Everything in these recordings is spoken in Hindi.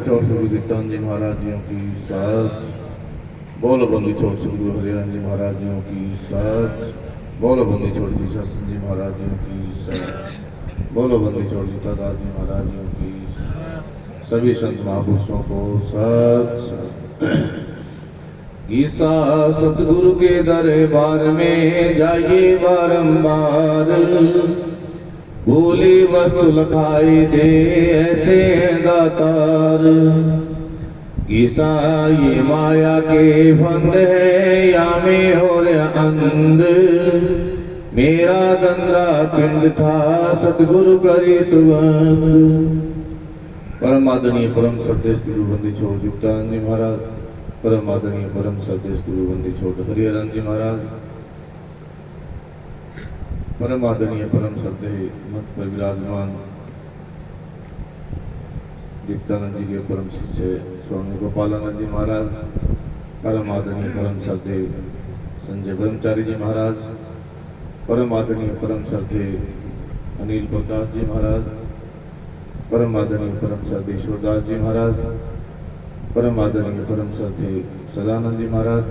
छोड़ सतगुरु दीप्तानंद जी महाराज जी की साथ, बोलो बंदी छोड़ सतगुरु हरिराम जी महाराज जी की साथ, बोलो बंदी छोड़ जी सत्संग जी महाराज जी की साथ, बोलो बंदी छोड़ जी दादा जी महाराज जी की साथ, सभी संत महापुरुषों को साथ। ईसा सतगुरु के दरबार में जाइए बारंबार, भूली वस्तु लखाई दे ऐसे दातार। ईसा ये माया के फंद है या में हो रहा अंध, मेरा गंदा पिंड था सतगुरु करी सुगंध। परम आदरणीय परम श्रद्धेय गुरु बंदी छोड़ दीप्तानंद जी महाराज, परम आदरणीय परम श्रद्धेय गुरु बंदी छोड़ हरिहरन जी महाराज, परम आदरणीय परम श्रद्धेय मठ पर विराजमान दीप्तानंद जी के परम शिष्य स्वामी गोपालानंद जी महाराज, परम आदरणीय परम श्रद्धेय संजय ब्रह्मचारी जी महाराज, परम आदरणीय परम श्रद्धेय अनिल प्रकाश जी महाराज, परम आदरणीय परम श्रद्धेय ईश्वरदास जी महाराज, परम आदरणीय परम श्रद्धेय सदानंद जी महाराज,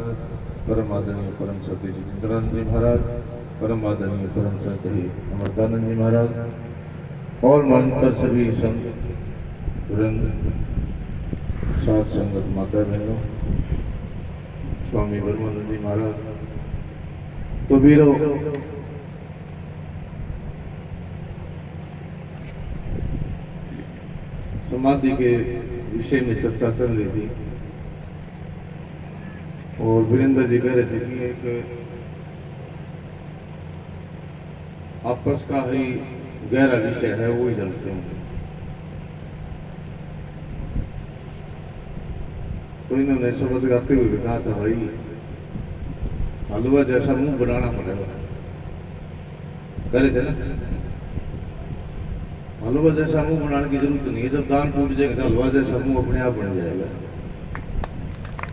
परम आदरणीय परम श्रद्धेय जितेंद्रानंद जी महाराज, परम आदरणीय परम श्रद्धेय अमृतानंद जी महाराज और मन पर सभी संत सात संगत माता बहनों, स्वामी ब्रह्मानंद जी महाराज, तो वीरों, समाधि के विषय में चर्चा चल रही थी और वीरेंद्र जी कह रहे थे कि एक आपस का ही गहरा विषय है, वो ही जानते हैं। तो इन्होंने सबक गाते हुए कहा था, भाई हलवा जैसा मुंह बनाना पड़ेगा। कह रहे थे ना, हलवा जैसा मुंह बनाने की जरूरत नहीं है, जब दान टूट जाएगा तो हलवा जैसा मुंह अपने आप बन जाएगा,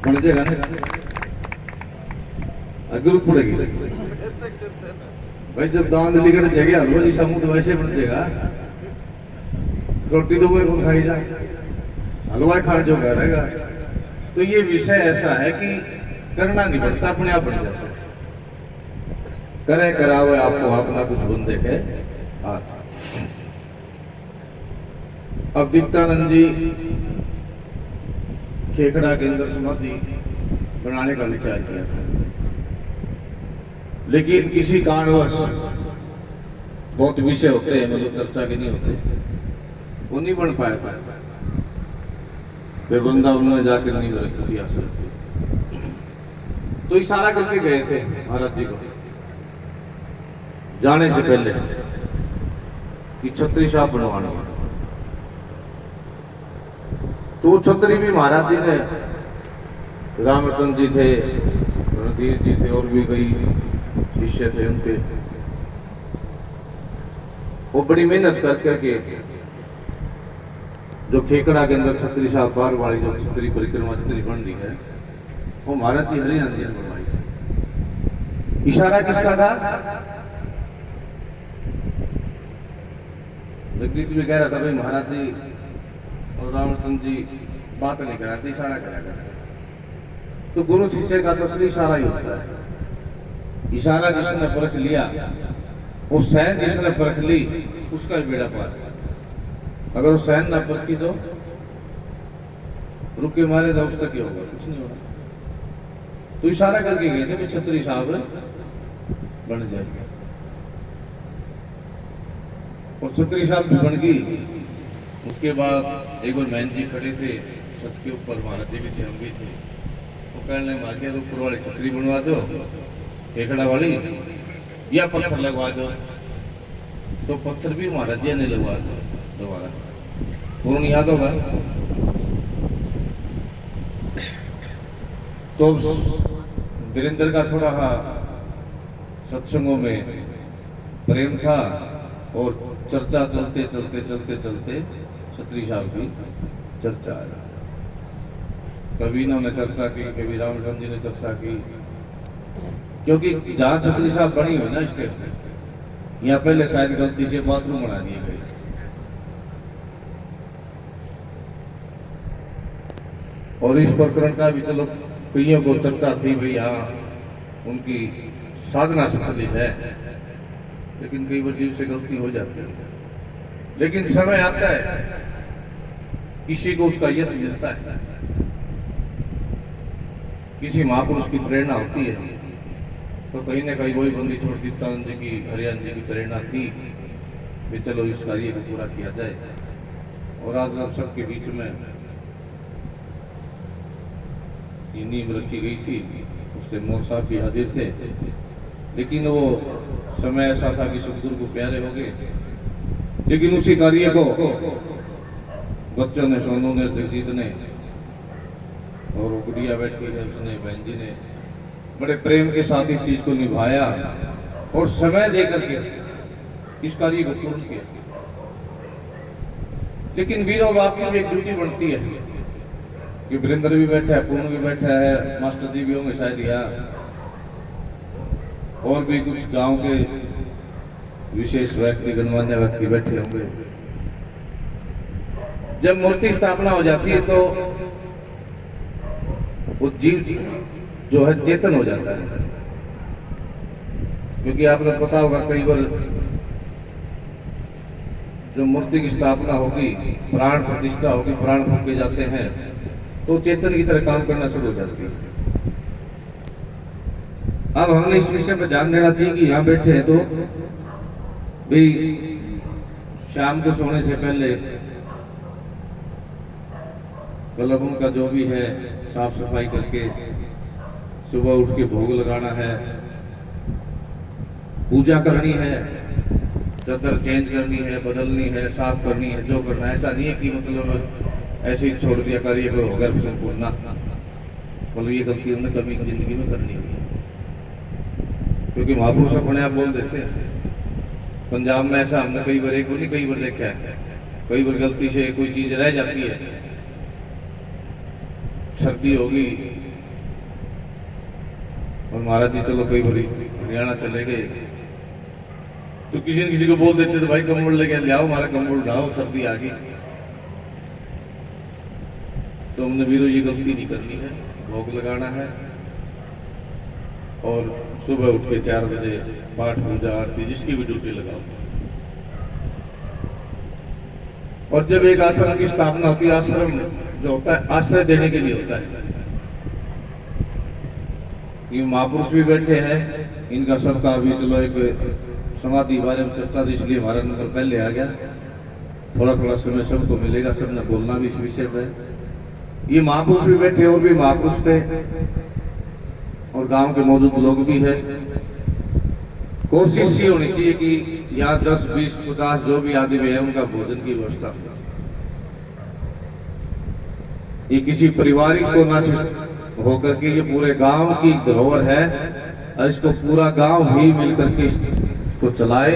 बन जाएगा ना, जरूरत पड़ेगी भाई। जब दान लिगड़ जाएगा हलवा जैसा मुंह तो वैसे बन जाएगा। रोटी तो वो खाई जाए, हलवा खाने जो घर रहेगा। तो ये विषय ऐसा है कि करना नहीं पड़ता, अपने आप बन जाता है। करे करावे आपको अपना कुछ बंदे के हाथ। अब दीप्तानंद जी खेखड़ा के अंदर समाधि बनाने का विचार किया था, लेकिन किसी कारणवश, बहुत विषय होते हैं मतलब चर्चा के नहीं होते, वो नहीं बन पाया था। फिर वृंदावन में जाकर नहीं रखी थी आसन, तो इशारा करके गए थे महाराज जी को जाने से पहले कि छतरी साहब बनवाना। तो छतरी भी महाराज जी ने, रामरतन जी थे, रणधीर जी थे और भी कई शिष्य थे उनके, वो बड़ी मेहनत कर करके जो खेकड़ा के अंदर छतरी साहब पार वाली जो छतरी परिक्रमा छतरी बन रही है, वो महाराज जी हरियाणा जी ने बनवाई थी। इशारा किसका था? जगदीप भी कह रहा था भाई महाराज जी और रामरतन जी बात नहीं करा थे, इशारा करा करते। तो गुरु शिष्य का तो असली इशारा ही होता है। इशारा जिसने परख लिया, वो सैन जिसने परख ली, उसका बेड़ा पार। अगर वो सैन ना परखी तो रुक के मारे तो उसका क्या होगा? कुछ नहीं होगा। तो इशारा करके गए थे कि छतरी साहब बन जाएंगे, और छतरी साहब भी बन गई। उसके बाद एक बार मैन जी खड़े थे छत के ऊपर, महाराज जी भी थे, हम भी थे। वो कहने मार तो ऊपर वाली छतरी बनवा दो, खेखड़ा वाली, या पत्थर लगवा दो। तो पत्थर भी महाराज जी ने लगवा दो दोबारा, पूर्ण याद होगा। तो वीरेंद्र का थोड़ा सत्संगों में प्रेम था और चर्चा चलते चलते चलते चलते छतरी साहब की चर्चा आई। कभी इन्होंने चर्चा की, कभी रामचंद्र जी ने चर्चा की, क्योंकि जहाँ छतरी साहब बनी हुई ना स्टेज में, यहाँ पहले शायद गलती से बाथरूम बना दिए गए। और इस प्रकरण का भी चलो कईयों को चर्चा थी भाई हाँ उनकी साधना सफल है, लेकिन कई बार जीव से गलती हो जाती है। लेकिन समय आता है किसी को उसका यश मिलता है, किसी महापुरुष की प्रेरणा होती है, तो कहीं ना कहीं वही बंदी छोड़ दीप्तानंद जी की, हरियाणा जी की प्रेरणा थी कि चलो इस कार्य को पूरा किया जाए। और आज आप सबके बीच में ये नींव रखी गई थी, उससे मोर साहब भी हाजिर थे, लेकिन वो समय ऐसा था कि सदगुरु को प्यारे हो गए। लेकिन उसी कार्य को बच्चों ने, सोनू ने, जगजीत ने और वो गुड़िया बैठी है उसने, बहन जी ने बड़े प्रेम के साथ इस चीज को निभाया और समय देकर के इस कार्य को पूर्ण किया। लेकिन वीरों बाप की भी एक ड्यूटी बनती है कि वीरेंद्र भी बैठा है, पूर्ण भी बैठा है, मास्टर जी भी होंगे शायद यहाँ, और भी कुछ गांव के विशेष व्यक्ति, गणमान्य व्यक्ति बैठे होंगे। जब मूर्ति स्थापना हो जाती है तो वो जीव जो है चेतन हो जाता है, क्योंकि आपको पता होगा कई बार जो मूर्ति की स्थापना होगी, प्राण प्रतिष्ठा होगी, प्राण फूके जाते हैं तो चेतन की तरह काम करना शुरू हो जाती है। अब हमने इस विषय पर ध्यान देना चाहिए कि यहाँ बैठे हैं तो भाई शाम को सोने से पहले कलम का जो भी है साफ सफाई करके सुबह उठ के भोग लगाना है, पूजा करनी है, चादर चेंज करनी है, बदलनी है, साफ करनी है, जो करना है। ऐसा नहीं है कि मतलब ऐसे ही छोड़ दिया कार्य करो होगा संपूर्ण, मतलब ये गलती हमने कभी जिंदगी में करनी है, क्योंकि महापुरुष अपने आप बोल देते हैं। पंजाब में ऐसा हमने कई बार, एक बोली कई बार देखा है, कई बार गलती से कोई चीज रह जाती है, सर्दी होगी और महाराज जी चलो कई बार हरियाणा चले गए तो किसी न किसी को बोल देते तो भाई कंबल लेके ले आओ, हमारा कंबल उठाओ, सर्दी आ गई। तो हमने वीरों ये गलती नहीं करनी है, भोग लगाना है और सुबह उठ के 4 बजे पाठ पूजा आरती जिसकी भी ड्यूटी लगाओ। और जब एक आश्रम की स्थापना होती है, आश्रम जो होता है आश्रय देने के लिए होता है। ये महापुरुष भी बैठे हैं, इनका सबका अभी चलो एक समाधि बारे में चर्चा, तो इसलिए हमारा नंबर पहले आ गया। थोड़ा थोड़ा समय सबको मिलेगा, सबने बोलना भी इस विषय पर। ये महापुरुष भी बैठे और भी महापुरुष थे और गांव के मौजूद लोग भी हैं। कोशिश ये होनी चाहिए कि यहाँ 10, 20, 50 जो भी आदमी है उनका भोजन की व्यवस्था हो। ये किसी पारिवारिक को ना होकर के ये पूरे गांव की धरोहर है और इसको पूरा गांव ही मिलकर के इसको चलाए।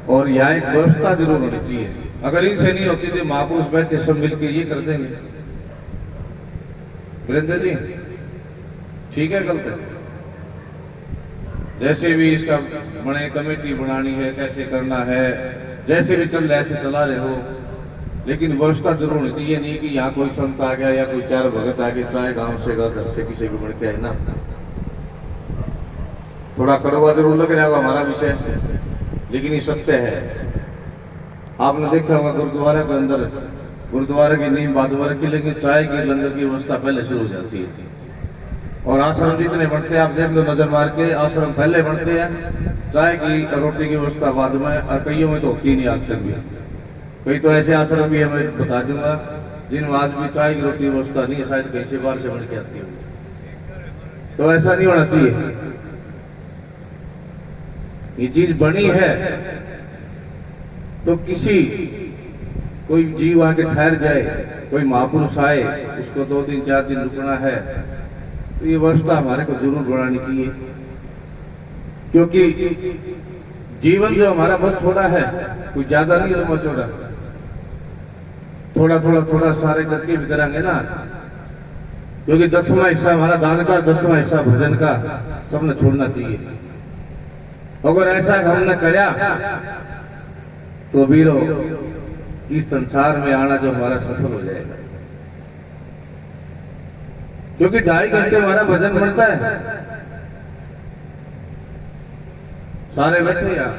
और यहाँ एक व्यवस्था जरूर होनी चाहिए। अगर इनसे नहीं होती तो महापुरुष बैठे सब मिलकर ये कर देंगे। वीरेंद्र जी ठीक है, गलत है, जैसे भी इसका बने कमेटी बनानी है, कैसे करना है, जैसे भी चल रहा है ऐसे चला रहे हो, लेकिन व्यवस्था जरूर होनी चाहिए। नहीं कि यहाँ कोई संत आ गया या कोई 4 भगत आ गए, चाहे गांव से घर से किसी को बढ़ के आए ना, थोड़ा कड़वा जरूर लग रहा होगा हमारा विषय, लेकिन ये सत्य है। आपने देखा होगा गुरुद्वारा के अंदर, गुरुद्वारे की नींव बाद में रखी, लेकिन चाय की लंगर की व्यवस्था पहले शुरू हो जाती है। और आश्रम जितने बनते हैं आप देख लो, नजर मार के, आश्रम पहले बनते हैं, चाय की रोटी की व्यवस्था बाद में, और कईयों में तो होती नहीं आज तक भी। कई तो ऐसे आश्रम भी हमें बता दूंगा जिनमें आज भी चाय की रोटी की व्यवस्था नहीं है, शायद कहीं से बाहर से बन के आती है। तो ऐसा नहीं होना चाहिए। ये चीज बनी है तो किसी कोई जीव आके ठहर जाए, कोई महापुरुष आए, उसको 2 दिन 4 दिन रुकना है, तो ये व्यवस्था हमारे को जरूर बनानी चाहिए। क्योंकि जीवन जो हमारा बहुत थोड़ा है, कोई ज्यादा नहीं लंबा चौड़ा, थोड़ा थोड़ा थोड़ा सारे करके भी करेंगे ना। क्योंकि 10वां हिस्सा हमारा दान का, 10वां हिस्सा भजन का सबने छोड़ना चाहिए। अगर ऐसा हमने किया तो वीरों इस संसार में आना जो हमारा सफल हो जाएगा। क्योंकि 2.5 घंटे हमारा भजन बनता है, सारे बैठे यार,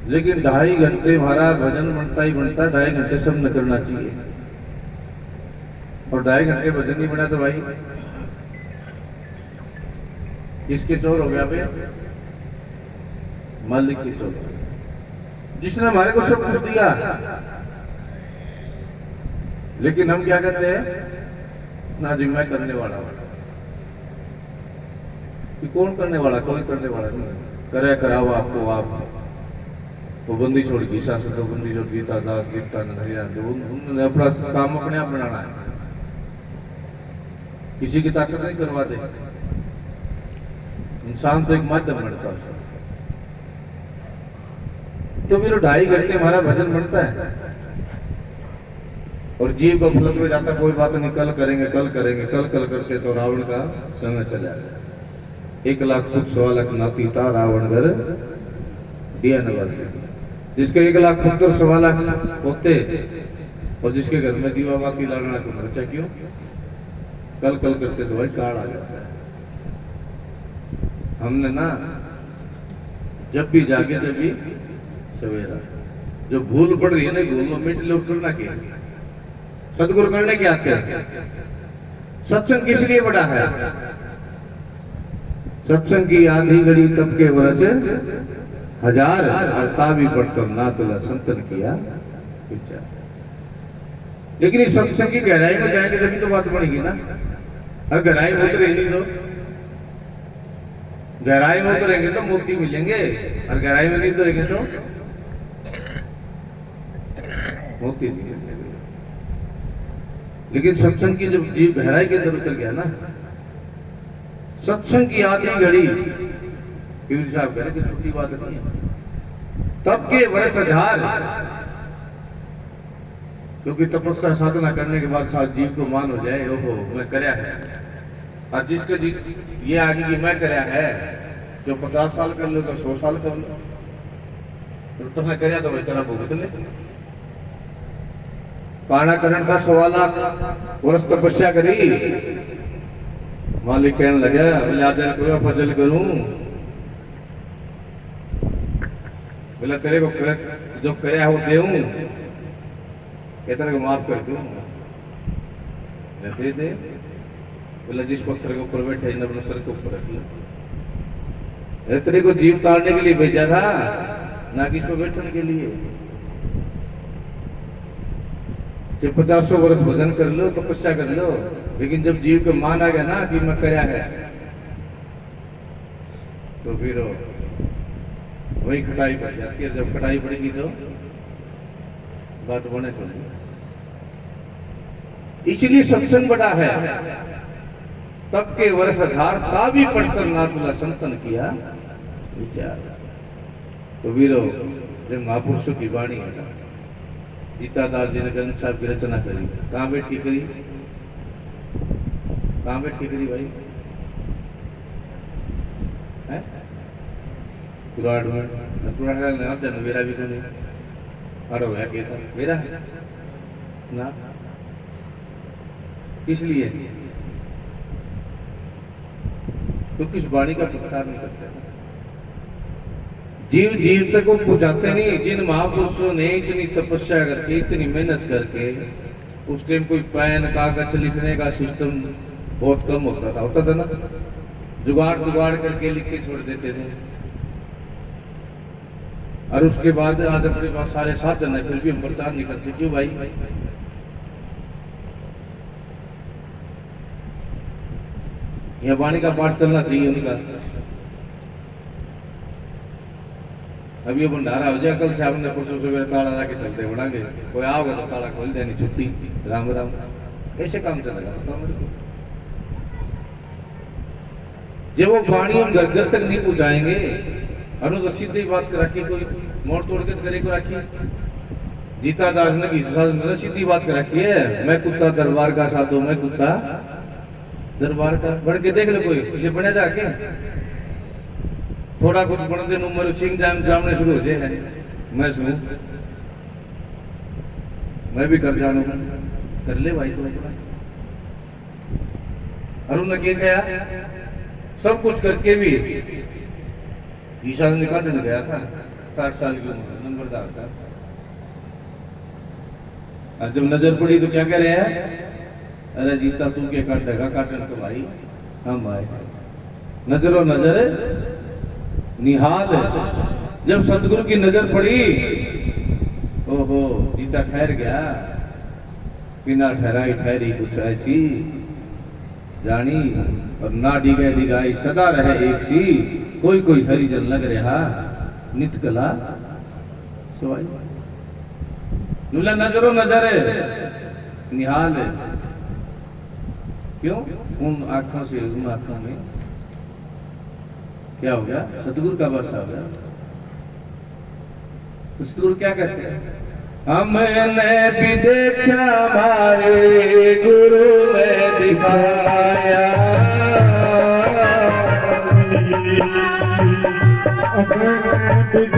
लेकिन 2.5 घंटे हमारा भजन बनता ही बनता है। 2.5 घंटे सब न करना चाहिए, और 2.5 घंटे भजन नहीं बना तो भाई किसके चोर हो गया पे? मालिक के चोर, जिसने हमारे को सब कुछ दिया। लेकिन हम क्या करते हैं ना जी, मैं करने वाला कि कौन करने वाला? कोई करने वाला नहीं। करे कराओ आपको आप, वो बंदी छोड़ की शासन, तो बंदी छोड़ गीता दास, गीता नरियान, उन्होंने अपना काम अपने आप बनाना है, किसी की ताकत नहीं करवा दे। इंसान तो एक माध्यम बनता है। तो मेरे 2.5 घंटे हमारा भजन बनता है, और जीव को फलक में जाता कोई बात नहीं, कल करेंगे कल करेंगे, कल कल करते तो रावण का समय चला गया। 1 लाख पुत्र 1.25 लाख नाती था, रावण घर दिया नवाज। जिसके 1 लाख पुत्र 1.25 लाख पोते, और जिसके घर में दीवा बाकी लाड़ना को बच्चा, क्यों? कल कल करते तो भाई काल आ जाता है। हमने ना जब भी जागे तभी सवेरा, जो भूल पड़ रही है ना, भूल में मिट लो करना क्या, सदगुरु करने क्या आते हैं। सत्संग किस लिए बड़ा है? सत्संग की आधी घड़ी तब के वर्ष 1000, और भी पढ़ता ना तुला संतन किया विचार। लेकिन इस सत्संग की गहराई में जाएंगे तभी तो बात बनेगी ना। अगर गहराई में उतरे नहीं तो, गहराई में उतरेंगे तो मोती मिलेंगे, और गहराई में नहीं उतरेंगे तो मोती नहीं मिलेंगे। लेकिन सत्संग की जब जीव गहराई के अंदर उतर गया ना, सत्संग की आधी घड़ी, पीर साहब कह रहे कि छोटी बात नहीं है, तब के वर्ष 1000, क्योंकि तपस्या साधना करने के बाद साथ जीव को मान हो जाए, ओहो मैं करया है। और जिसके जी ये आगे कि मैं करया है, जो 50 साल कर लो तो 100 साल कर लो, तो तुमने करया तो भाई तेरा भुगत ले। कानाकरण का 1.25 लाख वर्ष तपस्या करी, मालिक कहने लगा बोले आजल करूँ फजल करूं, बोला तेरे को जो करया हो देऊं, तेरे को माफ कर दूं, दे दे। बोला जिस पत्थर के ऊपर बैठे न अपने सर के ऊपर रख लो। तेरे को जीव तारने के लिए भेजा था, ना कि इस पर बैठने के लिए। जब 50 वर्ष भजन कर लो, तपस्या कर लो, लेकिन जब जीव को मान आ गया ना कि मैं करया है, तो फिर वही खटाई पड़ जाती है। जब खटाई पड़ेगी तो बात बने तो। इसलिए सत्संग बड़ा है। तब के वर्ष 1000 का भी पढ़कर ना तुला संतन किया विचार। तो वीरो जब महापुरुषों की वाणी है, गीता दास जी ने ग्रंथ साहब की रचना करी, कहाँ बैठ के करी? कहाँ बैठ के करी भाई? है कुराड़ में मेरा भी तो नहीं अड़ो है कहता मेरा है ना, किस लिए? तो किस वाणी का प्रचार नहीं करते, जीव जीव तक को पहुंचाते नहीं। जिन महापुरुषों ने इतनी तपस्या करके, इतनी मेहनत करके, उस टाइम कोई पेन कागज लिखने का सिस्टम बहुत कम होता था ना, जुगाड़ जुगाड़ करके लिख के छोड़ देते थे। और उसके बाद आज अपने पास सारे साधन है, फिर भी हम प्रचार नहीं करते। क्यों भाई? यह वाणी का पाठ चलना चाहिए उनका। अब ये भंडारा हो जाए, कल से आपने परसों सवेरे ताला ला के चलते बढ़ाएंगे, कोई आओगे तो ताला खोल देनी, छुट्टी, राम राम, ऐसे काम चलेगा। जब वो वाणी हम घर घर तक नहीं पहुंचाएंगे, और तो सीधी बात कर रखी, कोई मोड़ तोड़ के करे को रखी। गीता दास ने गीता सीधी बात कर रखी है, मैं कुत्ता दरबार का साधु, मैं कुत्ता दरबार का। बढ़ के देख लो, कोई उसे बने जाके थोड़ा कुछ बन दे मेरे सिंह जामने शुरू हो जाए, मैं सुनू, मैं भी कर जानू। कर ले भाई तो अरुण ने क्या सब कुछ करके भी ईशा ने काटने गया था 60 साल की उम्र नंबरदार था। और जब नजर पड़ी तो क्या कह रहे हैं, अरे जीता तू क्या काटेगा, काटन तो भाई हम भाई नजरो नजर निहाल है। जब सतगुरु की नजर पड़ी ओहो जीता ठहर गया, बिना ठहराई ठहरी कुछ ऐसी जानी और ना डिगे डिगाई सदा रहे एक सी, कोई कोई हरिजन लग रहा नित कला सोई। नुला नजरो नजर निहाल है, क्यों उन आंखों से उन आंखों में क्या हो गया, सतगुरु का बस आ गया। सतगुरु क्या कहते हैं, हमने भी देखा हमारे गुरु ने दिखाया, हमने भी